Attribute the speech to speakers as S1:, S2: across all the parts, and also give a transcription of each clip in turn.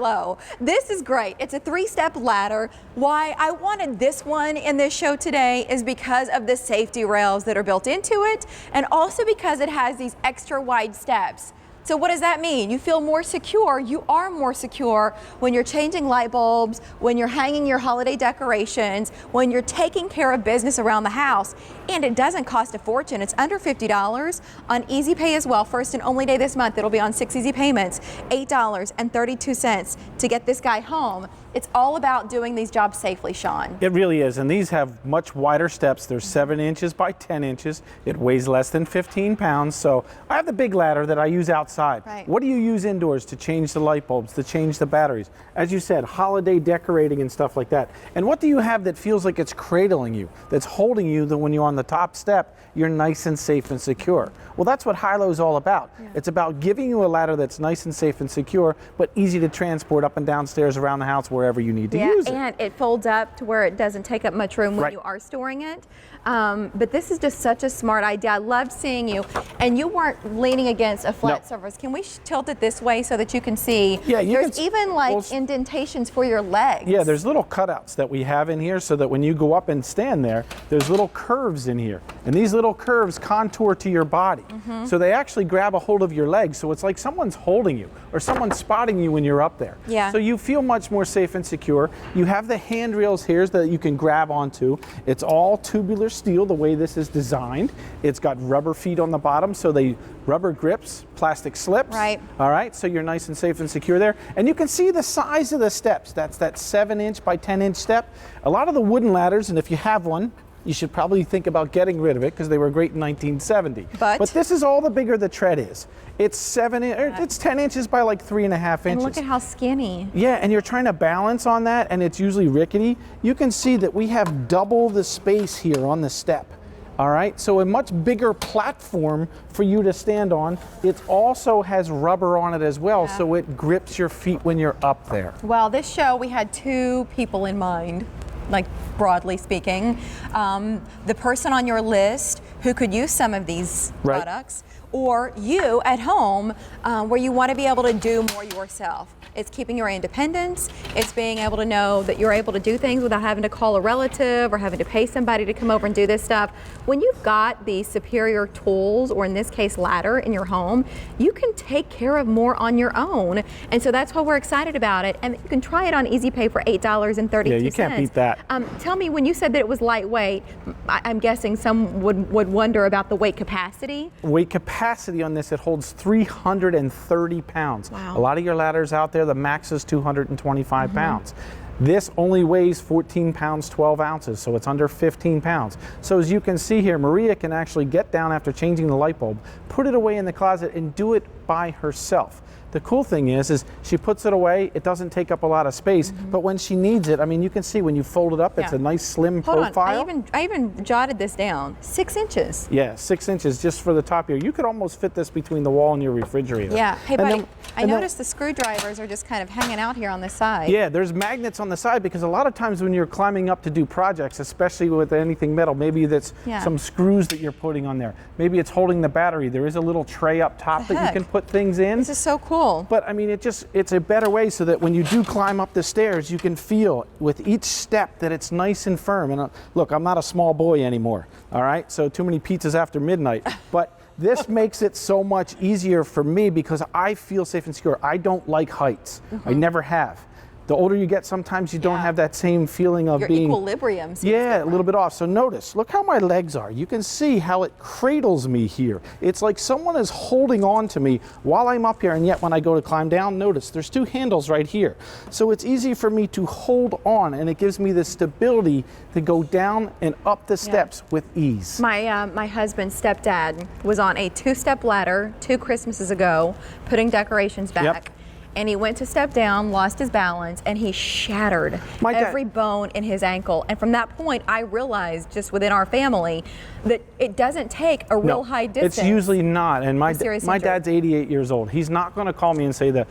S1: Hailo. This is great. It's a 3-step ladder. Why I wanted this one in this show today is because of the safety rails that are built into it, and also because it has these extra wide steps. So what does that mean? You feel more secure. You are more secure when you're changing light bulbs, when you're hanging your holiday decorations, when you're taking care of business around the house. And it doesn't cost a fortune. It's under $50 on Easy Pay as well. First and only day this month, it'll be on 6 easy payments, $8.32 to get this guy home. It's all about doing these jobs safely, Sean.
S2: It really is, and these have much wider steps. They're 7 inches by 10 inches. It weighs less than 15 pounds, so I have the big ladder that I use outside.
S1: Right.
S2: What do you use indoors to change the light bulbs, to change the batteries? As you said, holiday decorating and stuff like that. And what do you have that feels like it's cradling you, that's holding you, that when you're on the top step, you're nice and safe and secure? Well, that's what Hailo is all about. Yeah. It's about giving you a ladder that's nice and safe and secure, but easy to transport up and down stairs around the house wherever you need to use it.
S1: And it folds up to where it doesn't take up much room when you are storing it. But this is just such a smart idea. I loved seeing you. And you weren't leaning against a flat surface. Can we tilt it this way so that you can see? Yeah, there's even like indentations for your legs.
S2: Yeah, there's little cutouts that we have in here so that when you go up and stand there, there's little curves in here. And these little curves contour to your body. So they actually grab a hold of your legs. So it's like someone's holding you or someone's spotting you when you're up there.
S1: Yeah.
S2: So you feel much more safe and secure. You have the handrails here that you can grab onto. It's all tubular steel the way this is designed. It's got rubber feet on the bottom, so they rubber grips, plastic slips.
S1: Right.
S2: All right, so you're nice and safe and secure there. And you can see the size of the steps. That's that 7-inch by 10-inch step. A lot of the wooden ladders, and if you have one, you should probably think about getting rid of it because they were great in 1970. But this is all the bigger the tread is. It's 10 inches by like 3.5 inches.
S1: And look at how skinny.
S2: Yeah, and you're trying to balance on that, and it's usually rickety. You can see that we have double the space here on the step. All right, so a much bigger platform for you to stand on. It also has rubber on it as well, so it grips your feet when you're up there.
S1: Well, this show, we had 2 people in mind, like broadly speaking. The person on your list who could use some of these products, or you at home where you want to be able to do more yourself. It's keeping your independence. It's being able to know that you're able to do things without having to call a relative or having to pay somebody to come over and do this stuff. When you've got these superior tools, or in this case ladder, in your home, you can take care of more on your own. And so that's why we're excited about it. And you can try it on Easy Pay for $8.32.
S2: Yeah, you can't beat that.
S1: Tell me, when you said that it was lightweight, I'm guessing some would wonder about the weight capacity.
S2: Weight capacity on this, it holds 330 pounds.
S1: Wow.
S2: A lot of your ladders out there, the max is 225 pounds. This only weighs 14 pounds, 12 ounces, so it's under 15 pounds. So as you can see here, Maria can actually get down after changing the light bulb, put it away in the closet, and do it by herself. The cool thing is she puts it away. It doesn't take up a lot of space, but when she needs it, I mean, you can see when you fold it up, it's a nice slim profile.
S1: On. I even jotted this down. 6 inches.
S2: Yeah, 6 inches just for the top here. You could almost fit this between the wall and your refrigerator.
S1: Yeah. Hey, buddy, I noticed the screwdrivers are just kind of hanging out here on the side.
S2: Yeah, there's magnets on the side because a lot of times when you're climbing up to do projects, especially with anything metal, maybe that's some screws that you're putting on there. Maybe it's holding the battery. There is a little tray up top that you can put things in.
S1: This is so cool.
S2: But I mean, it's a better way so that when you do climb up the stairs, you can feel with each step that it's nice and firm. And look, I'm not a small boy anymore, all right? So too many pizzas after midnight. But this makes it so much easier for me because I feel safe and secure. I don't like heights. I never have. The older you get, sometimes you don't have that same feeling of being...
S1: Your equilibrium.
S2: Yeah, a little bit off. So notice, look how my legs are. You can see how it cradles me here. It's like someone is holding on to me while I'm up here, and yet when I go to climb down, notice there's 2 handles right here. So it's easy for me to hold on, and it gives me the stability to go down and up the steps with ease.
S1: My husband's stepdad was on a 2-step ladder 2 Christmases ago, putting decorations back. And he went to step down, lost his balance, and he shattered every bone in his ankle. And from that point, I realized just within our family that it doesn't take a real high distance.
S2: It's usually not. And my dad's 88 years old. He's not going to call me and say the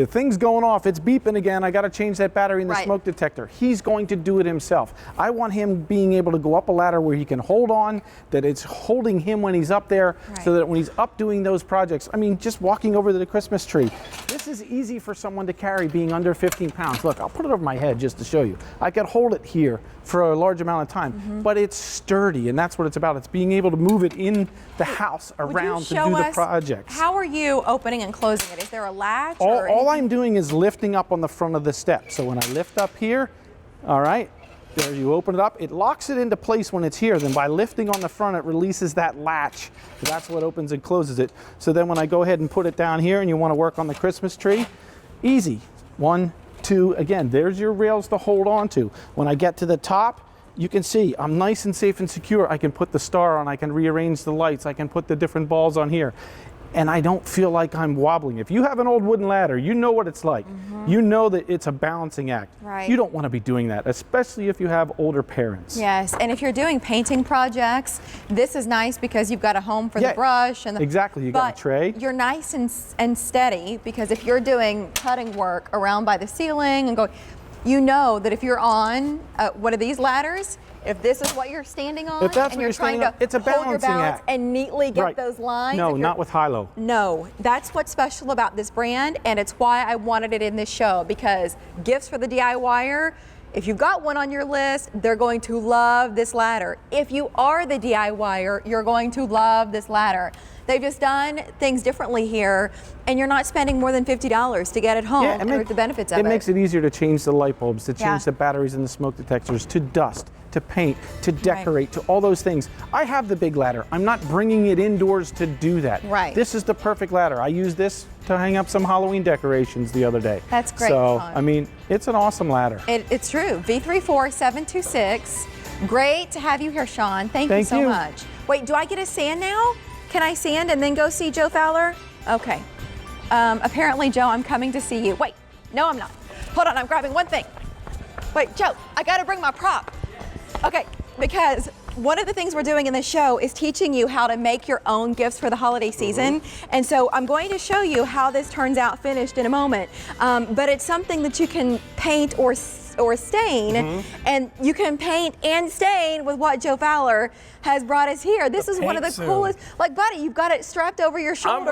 S2: thing's going off, it's beeping again, I got to change that battery in the smoke detector. He's going to do it himself. I want him being able to go up a ladder where he can hold on, that it's holding him when he's up there, so that when he's up doing those projects, I mean, just walking over to the Christmas tree, This is easy for someone to carry being under 15 pounds. Look, I'll put it over my head just to show you. I could hold it here for a large amount of time, but it's sturdy, and that's what it's about. It's being able to move it in the house around to do the projects.
S1: How are you opening and closing it? Is there a latch?
S2: All I'm doing is lifting up on the front of the step. So when I lift up here, all right, there you open it up. It locks it into place when it's here. Then by lifting on the front, it releases that latch. That's what opens and closes it. So then when I go ahead and put it down here and you want to work on the Christmas tree, easy. 1, 2, again, there's your rails to hold on to. When I get to the top, you can see I'm nice and safe and secure. I can put the star on, I can rearrange the lights, I can put the different balls on here. And I don't feel like I'm wobbling. If you have an old wooden ladder, you know what it's like. You know that it's a balancing act.
S1: Right.
S2: You don't want to be doing that, especially if you have older parents.
S1: Yes, and if you're doing painting projects, this is nice because you've got a home for the brush. And
S2: exactly, you got a tray.
S1: You're nice and steady, because if you're doing cutting work around by the ceiling and going, you know that if you're on one of these ladders, if this is what you're standing on,
S2: if that's
S1: and
S2: what
S1: you're trying to
S2: it's a
S1: hold your
S2: balancing
S1: balance
S2: act.
S1: and neatly get those lines.
S2: No, not with Hailo.
S1: No, that's what's special about this brand, and it's why I wanted it in this show, because gifts for the DIYer, if you've got one on your list, they're going to love this ladder. If you are the DIYer, you're going to love this ladder. They've just done things differently here, and you're not spending more than $50 to get it home and reap the benefits of it.
S2: It makes it easier to change the light bulbs, to change the batteries and the smoke detectors, to dust, to paint, to decorate, to all those things. I have the big ladder. I'm not bringing it indoors to do that.
S1: Right.
S2: This is the perfect ladder. I used this to hang up some Halloween decorations the other day.
S1: That's great.
S2: So,
S1: Sean.
S2: I mean, it's an awesome ladder.
S1: It's true. V34726. Great to have you here, Sean. Thank you so much. Wait, do I get a sand now? Can I sand and then go see Joe Fowler? Okay. Apparently, Joe, I'm coming to see you. Wait, no, I'm not. Hold on, I'm grabbing one thing. Wait, Joe, I gotta bring my prop. Okay, because one of the things we're doing in this show is teaching you how to make your own gifts for the holiday season. And so I'm going to show you how this turns out finished in a moment. But it's something that you can paint or stain, and you can paint and stain with what Joe Fowler has brought us here. This is one of the coolest, like, buddy, you've got it strapped over your shoulder.